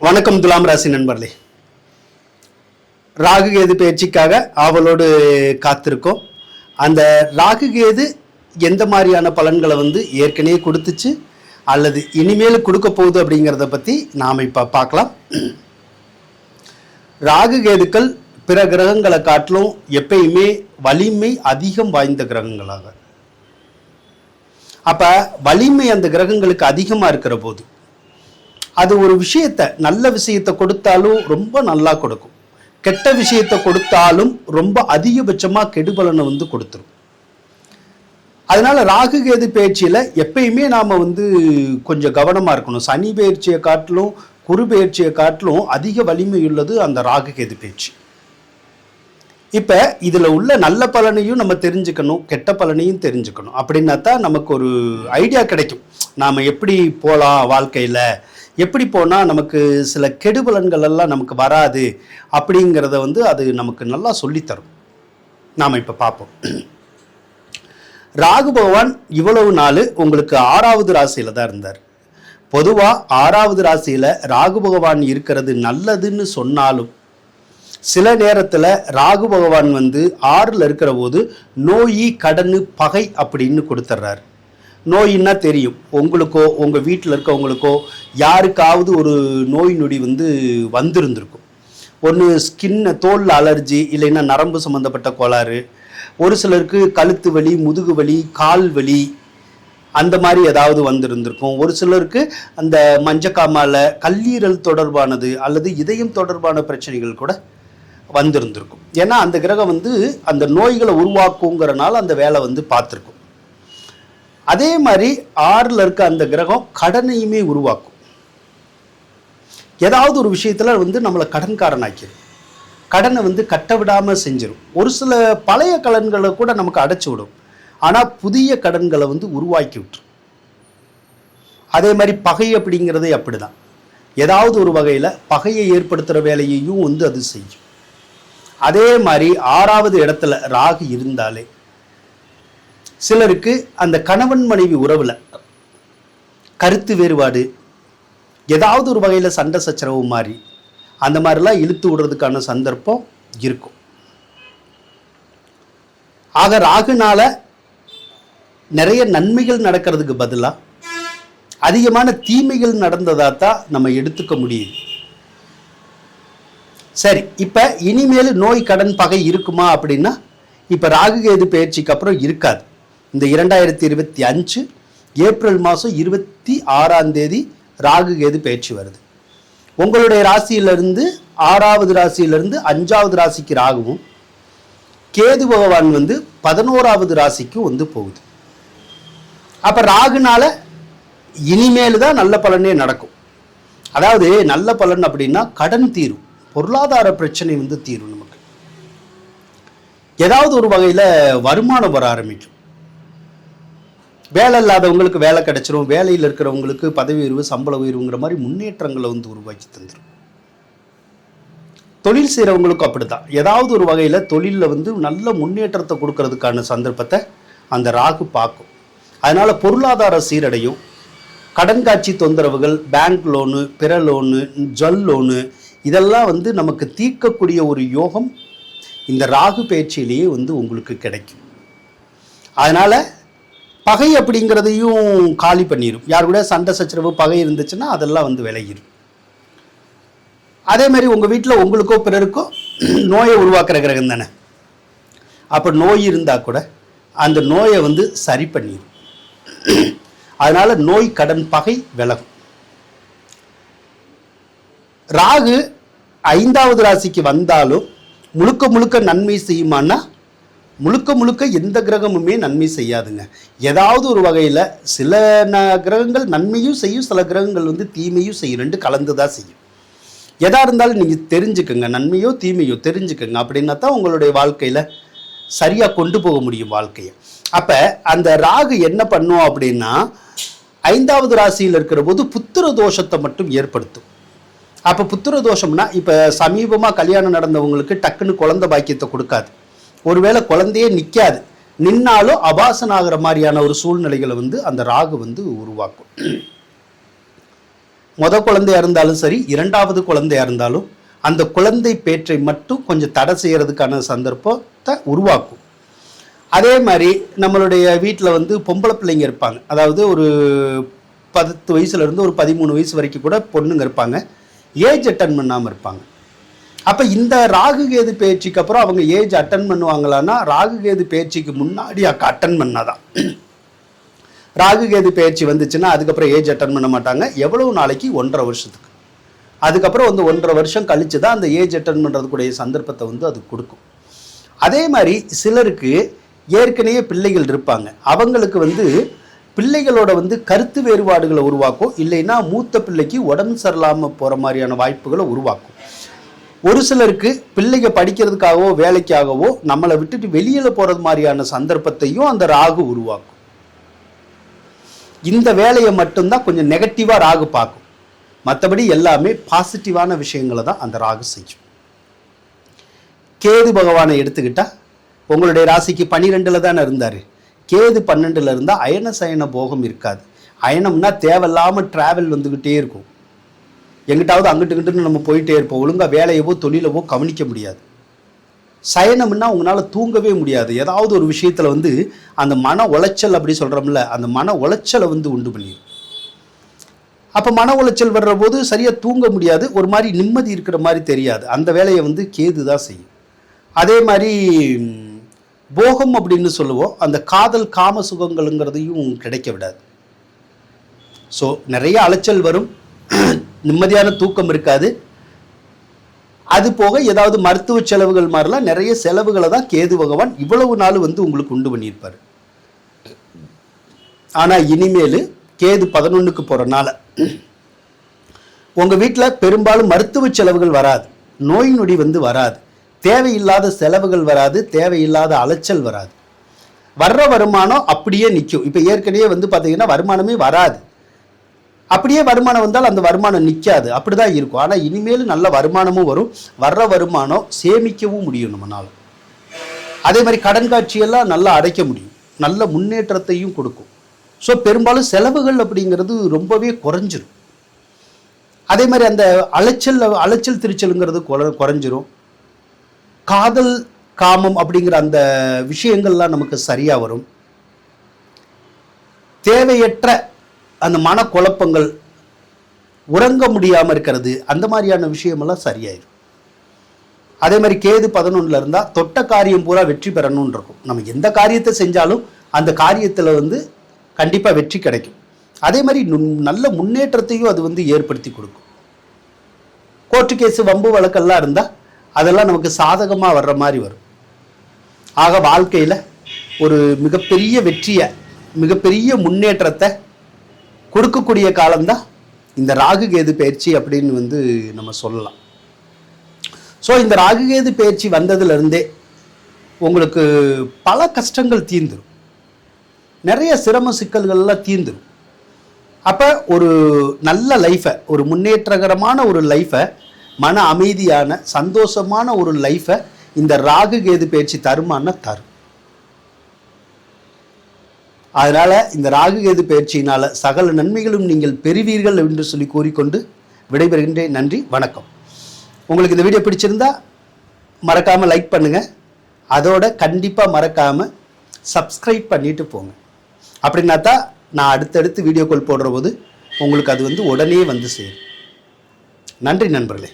வணக்கம் துலாம் ராசி நண்பர்களே. ராகு கேது பயிற்சிக்காக ஆவலோடு காத்திருக்கோம். அந்த ராகு கேது எந்த மாதிரியான பலன்களை ஏற்கனவே கொடுத்துச்சு அல்லது இனிமேல் கொடுக்க போகுது அப்படிங்கிறத பற்றி நாம் இப்போ பார்க்கலாம். ராகு கேதுக்கள் பிற கிரகங்களை காட்டிலும் எப்பயுமே வலிமை அதிகம் வாய்ந்த கிரகங்களாக, அப்போ வலிமை அந்த கிரகங்களுக்கு அதிகமாக இருக்கிற போது அது ஒரு விஷயத்தை, நல்ல விஷயத்தை கொடுத்தாலும் ரொம்ப நல்லா கொடுக்கும், கெட்ட விஷயத்தை கொடுத்தாலும் ரொம்ப அதிகபட்சமாக கெடுபலனை கொடுத்துரும். அதனால ராகு கேது பயிற்சியில் எப்பயுமே நாம் கொஞ்சம் கவனமாக இருக்கணும். சனி பயிற்சியை காட்டிலும் குரு பயிற்சியை காட்டிலும் அதிக வலிமை உள்ளது அந்த ராகு கேது பயிற்சி. இப்போ இதில் உள்ள நல்ல பலனையும் நம்ம தெரிஞ்சுக்கணும், கெட்ட பலனையும் தெரிஞ்சுக்கணும். அப்படின்னா தான் நமக்கு ஒரு ஐடியா கிடைக்கும், நாம் எப்படி போகலாம் வாழ்க்கையில், எப்படி போனால் நமக்கு சில கெடுபலன்கள் எல்லாம் நமக்கு வராது அப்படிங்கிறத அது நமக்கு நல்லா சொல்லித்தரும். நாம் இப்போ பார்ப்போம். ராகு பகவான் இவ்வளவு நாள் உங்களுக்கு 6வது ராசியில் தான் இருந்தார். பொதுவாக 6வது ராசியில் ராகு பகவான் இருக்கிறது நல்லதுன்னு சொன்னாலும் சில நேரத்தில் ராகு பகவான் 6ல் இருக்கிற போது நோய், கடன், பகை அப்படின்னு கொடுத்துட்றாரு. நோயின்னா தெரியும் உங்களுக்கோ உங்கள் வீட்டில் இருக்கவங்களுக்கோ யாருக்காவது ஒரு நோய் நொடி வந்திருந்திருக்கும். ஒன்று தோல் அலர்ஜி, இல்லைன்னா நரம்பு சம்மந்தப்பட்ட கோளாறு, ஒரு சிலருக்கு கழுத்து வலி, முதுகு வலி, கால் வலி, அந்த மாதிரி ஏதாவது வந்திருந்திருக்கும். ஒரு சிலருக்கு அந்த மஞ்சக்காமால கல்லீரல் தொடர்பானது அல்லது இதயம் தொடர்பான பிரச்சனைகள் கூட வந்திருந்திருக்கும். ஏன்னா அந்த கிரகம் அந்த நோய்களை உருவாக்குங்கிறனால அந்த வேலை பார்த்துருக்கும். அதே மாதிரி 6ல் இருக்க அந்த கிரகம் கடனையுமே உருவாக்கும். ஏதாவது ஒரு விஷயத்தில் நம்மளை கடன்காரனாக்கிடும், கடனை கட்ட விடாமல் செஞ்சிடும். ஒரு சில பழைய கடன்களை கூட நமக்கு அடைச்சி விடும், ஆனால் புதிய கடன்களை உருவாக்கி விட்டுரும். அதே மாதிரி பகை அப்படிங்கிறதே அப்படிதான். ஏதாவது ஒரு வகையில் பகையை ஏற்படுத்துகிற வேலையையும் அது செய்யும். அதே மாதிரி 6வது இடத்துல ராகு இருந்தாலே சிலருக்கு அந்த கணவன் மனைவி உறவில் கருத்து வேறுபாடு, ஏதாவது ஒரு வகையில் சண்டை சச்சரவு மாதிரி அந்த மாதிரிலாம் இழுத்து விடுறதுக்கான சந்தர்ப்பம் இருக்கும். ஆக ராகுனால நிறைய நன்மைகள் நடக்கிறதுக்கு பதிலாக அதிகமான தீமைகள் நடந்ததா தான் நம்ம எடுத்துக்க முடியும். சரி, இப்போ இனிமேல் நோய், கடன், பகை இருக்குமா அப்படின்னா இப்போ ராகு கேது பயிற்சிக்கு அப்புறம் இருக்காது. இந்த 2025 ஏப்ரல் மாதம் 26ஆம் தேதி ராகு கேது பயிற்சி வருது. உங்களுடைய ராசியிலிருந்து 6வது ராசியிலிருந்து 5வது ராசிக்கு ராகுவும், கேது பகவான் 11வது ராசிக்கு போகுது. அப்போ ராகுனால இனிமேல் தான் நல்ல பலனே நடக்கும். அதாவது நல்ல பலன் அப்படின்னா கடன் தீரும், பொருளாதார பிரச்சனை தீரும், நமக்கு ஏதாவது ஒரு வகையில் வருமானம் வர ஆரம்பிக்கும். வேலை இல்லாதவங்களுக்கு வேலை கிடைச்சிரும், வேலையில் இருக்கிறவங்களுக்கு பதவி உயர்வு, சம்பள உயர்வுங்கிற மாதிரி முன்னேற்றங்களை உருவாக்கி தந்துடும். தொழில் செய்கிறவங்களுக்கும் அப்படிதான். ஏதாவது ஒரு வகையில் தொழிலில் நல்ல முன்னேற்றத்தை கொடுக்கறதுக்கான சந்தர்ப்பத்தை அந்த ராகு பார்க்கும். அதனால பொருளாதார சீரடையும். கடன் காட்சி தொந்தரவுகள், பேங்க் லோனு, பிற லோனு, ஜுவல் லோனு, இதெல்லாம் நமக்கு தீர்க்கக்கூடிய ஒரு யோகம் இந்த ராகு பயிற்சியிலேயே உங்களுக்கு கிடைக்கும். அதனால பகை அப்படிங்கிறதையும் காலி பண்ணிடும். யார் கூட சண்டை சச்சரவு, பகை இருந்துச்சுன்னா அதெல்லாம் விலகிடும். அதே மாதிரி உங்கள் வீட்டில் உங்களுக்கோ பிறருக்கோ நோயை உருவாக்குற கிரகம் தானே. அப்போ நோய் இருந்தால் கூட அந்த நோயை சரி பண்ணிடும். அதனால நோய், கடன், பகை விலகும். ராகு 5வது ராசிக்கு வந்தாலும் முழுக்க முழுக்க நன்மை செய்யுமான்னா முழுக்க முழுக்க எந்த கிரகமுமே நன்மை செய்யாதுங்க. ஏதாவது ஒரு வகையில் சில கிரகங்கள் நன்மையும் செய்யும், சில கிரகங்கள் தீமையும் செய்யும், ரெண்டு கலந்து தான் செய்யும். எதா இருந்தாலும் நீங்கள் தெரிஞ்சுக்கோங்க, நன்மையோ தீமையோ தெரிஞ்சுக்கோங்க. அப்படின்னா தான் உங்களுடைய வாழ்க்கையில் சரியாக கொண்டு போக முடியும் வாழ்க்கையை. அப்போ அந்த ராகு என்ன பண்ணும் அப்படின்னா 5வது ராசியில் இருக்கிற போது புத்திர தோஷத்தை மட்டும் ஏற்படுத்தும். அப்போ புத்திர தோஷம்னா இப்போ சமீபமாக கல்யாணம் நடந்தவங்களுக்கு டக்குன்னு குழந்தை பாக்கியத்தை கொடுக்காது. ஒருவேளை குழந்தையே நிற்காது, நின்னாலும் அபாசன் ஆகிற மாதிரியான ஒரு சூழ்நிலைகளை அந்த ராகு உருவாக்கும். குழந்தையா இருந்தாலும் சரி, இரண்டாவது குழந்தையா இருந்தாலும் அந்த குழந்தை பேற்றை மட்டும் கொஞ்சம் தடை செய்யறதுக்கான சந்தர்ப்பத்தை உருவாக்கும். அதே மாதிரி நம்மளுடைய வீட்டில் பொம்பளை பிள்ளைங்க இருப்பாங்க. அதாவது ஒரு 10 வயசுலேருந்து ஒரு 13 வயசு வரைக்கும் கூட பொண்ணுங்க இருப்பாங்க. ஏஜ் அட்டன் பண்ணாமல் இருப்பாங்க. அப்போ இந்த ராகு கேது பயிற்சிக்கு அப்புறம் அவங்க ஏஜ் அட்டன் பண்ணுவாங்களான்னா, ராகு கேது பயிற்சிக்கு முன்னாடி அட்டன் பண்ணாதான். ராகு கேது பயிற்சி வந்துச்சுன்னா அதுக்கப்புறம் ஏஜ் அட்டன் பண்ண மாட்டாங்க. எவ்வளவு நாளைக்கு? 1.5 வருஷத்துக்கு. அதுக்கப்புறம் 1.5 வருஷம் கழிச்சு தான் அந்த ஏஜ் அட்டன் பண்ணுறதுக்குடைய சந்தர்ப்பத்தை அது கொடுக்கும். அதே மாதிரி சிலருக்கு ஏற்கனவே பிள்ளைகள் இருப்பாங்க. அவங்களுக்கு பிள்ளைகளோட கருத்து வேறுபாடுகளை உருவாக்கும். இல்லைன்னா மூத்த பிள்ளைக்கு உடம்பு சரியில்லாமல் போகிற மாதிரியான வாய்ப்புகளை உருவாக்கும். ஒரு சிலருக்கு பிள்ளைங்க படிக்கிறதுக்காகவோ வேலைக்காகவோ நம்மளை விட்டுட்டு வெளியில் போகிறது மாதிரியான சந்தர்ப்பத்தையும் அந்த ராகு உருவாக்கும். இந்த வேலையை மட்டும்தான் கொஞ்சம் நெகட்டிவாக ராகு பார்க்கும். மற்றபடி எல்லாமே பாசிட்டிவான விஷயங்களை தான் அந்த ராகு செய்யும். கேது பகவானை எடுத்துக்கிட்டா உங்களுடைய ராசிக்கு 12ல் தானே இருந்தார். கேது 12ல் இருந்தால் அயன சயன போகம் இருக்காது. அயனம்னா தேவையில்லாமல் ட்ராவல் வந்துக்கிட்டே இருக்கும். எங்கிட்டாவது அங்கிட்டு நம்ம போயிட்டே இருப்போம். ஒழுங்காக வேலையவோ தொழிலவோ கவனிக்க முடியாது. சயனம்னா உங்களால் தூங்கவே முடியாது. ஏதாவது ஒரு விஷயத்தில் அந்த மன உளைச்சல் அப்படி சொல்கிறோம்ல, அந்த மன உளைச்சலை உண்டு பண்ணிடும். அப்போ மன உளைச்சல் வர்ற போது சரியாக தூங்க முடியாது. ஒரு மாதிரி நிம்மதி இருக்கிற மாதிரி தெரியாது. அந்த வேலையை கேது தான் செய்யும். அதே மாதிரி போகம் அப்படின்னு சொல்லுவோம். அந்த காதல் காம சுகங்கள்ங்கிறதையும் கிடைக்க விடாது. ஸோ நிறைய அலைச்சல் வரும். நிம்மதியான தூக்கம் இருக்காது. அது போக ஏதாவது மருத்துவ செலவுகள் மாதிரிலாம் நிறைய செலவுகளை தான் கேது பகவான் இவ்வளவு நாள் உங்களுக்கு உண்டு பண்ணியிருப்பார். ஆனால் இனிமேல் கேது 11க்கு போகிறனால உங்கள் வீட்டில் பெரும்பாலும் மருத்துவ செலவுகள் வராது, நோய் நொடி வராது, தேவையில்லாத செலவுகள் வராது, தேவையில்லாத அலைச்சல் வராது. வர்ற வருமானம் அப்படியே நிற்கும். இப்போ ஏற்கனவே பார்த்தீங்கன்னா வருமானமே வராது. அப்படியே வருமானம் வந்தால் அந்த வருமானம் நிற்காது. அப்படி தான் இருக்கும். ஆனால் இனிமேல் நல்ல வருமானமும் வரும். வர்ற வருமானம் சேமிக்கவும் முடியும் நம்மளால். அதே மாதிரி கடன் காட்சியெல்லாம் நல்லா அடைக்க முடியும். நல்ல முன்னேற்றத்தையும் கொடுக்கும். ஸோ பெரும்பாலும் செலவுகள் அப்படிங்கிறது ரொம்பவே குறைஞ்சிரும். அதே மாதிரி அந்த அலைச்சல் திருச்சலுங்கிறது குறைஞ்சிரும். காதல் காமம் அப்படிங்கிற அந்த விஷயங்கள்லாம் நமக்கு சரியாக வரும். தேவையற்ற அந்த மனக்குழப்பங்கள், உறங்க முடியாமல் இருக்கிறது, அந்த மாதிரியான விஷயமெல்லாம் சரியாயிடும். அதே மாதிரி கேது 11ல் இருந்தால் தொட்ட காரியம் பூரா வெற்றி பெறணும்னு இருக்கும். நம்ம எந்த காரியத்தை செஞ்சாலும் அந்த காரியத்தில் கண்டிப்பாக வெற்றி கிடைக்கும். அதே மாதிரி நல்ல முன்னேற்றத்தையும் அது ஏற்படுத்தி கொடுக்கும். கோர்ட்டு கேஸு வம்பு வழக்கெல்லாம் இருந்தால் அதெல்லாம் நமக்கு சாதகமாக வர்ற மாதிரி வரும். ஆக வாழ்க்கையில் ஒரு மிகப்பெரிய வெற்றியை, மிகப்பெரிய முன்னேற்றத்தை கொடுக்கக்கூடிய காலம்தான் இந்த ராகு கேது பயிற்சி அப்படின்னு நம்ம சொல்லலாம். ஸோ இந்த ராகு கேது பயிற்சி வந்ததுலேருந்தே உங்களுக்கு பல கஷ்டங்கள் தீர்ந்துடும். நிறைய சிரம சிக்கல்கள்லாம் தீர்ந்துடும். அப்போ ஒரு நல்ல லைஃபை, ஒரு முன்னேற்றகரமான ஒரு லைஃபை, மன அமைதியான சந்தோஷமான ஒரு லைஃபை இந்த ராகு கேது பயிற்சி தருமானா தரும். அதனால் இந்த ராகு கேது பயிற்சியினால் சகல நன்மைகளும் நீங்கள் பெறுவீர்கள் என்று சொல்லி கூறிக்கொண்டு விடைபெறுகின்றேன். நன்றி, வணக்கம். உங்களுக்கு இந்த வீடியோ பிடிச்சிருந்தா மறக்காமல் லைக் பண்ணுங்கள். அதோட கண்டிப்பாக மறக்காமல் சப்ஸ்கிரைப் பண்ணிட்டு போங்க. அப்படின்னா தான் நான் அடுத்தடுத்து வீடியோக்கள் போடுற போது உங்களுக்கு அது உடனே சேரும். நன்றி நண்பர்களே.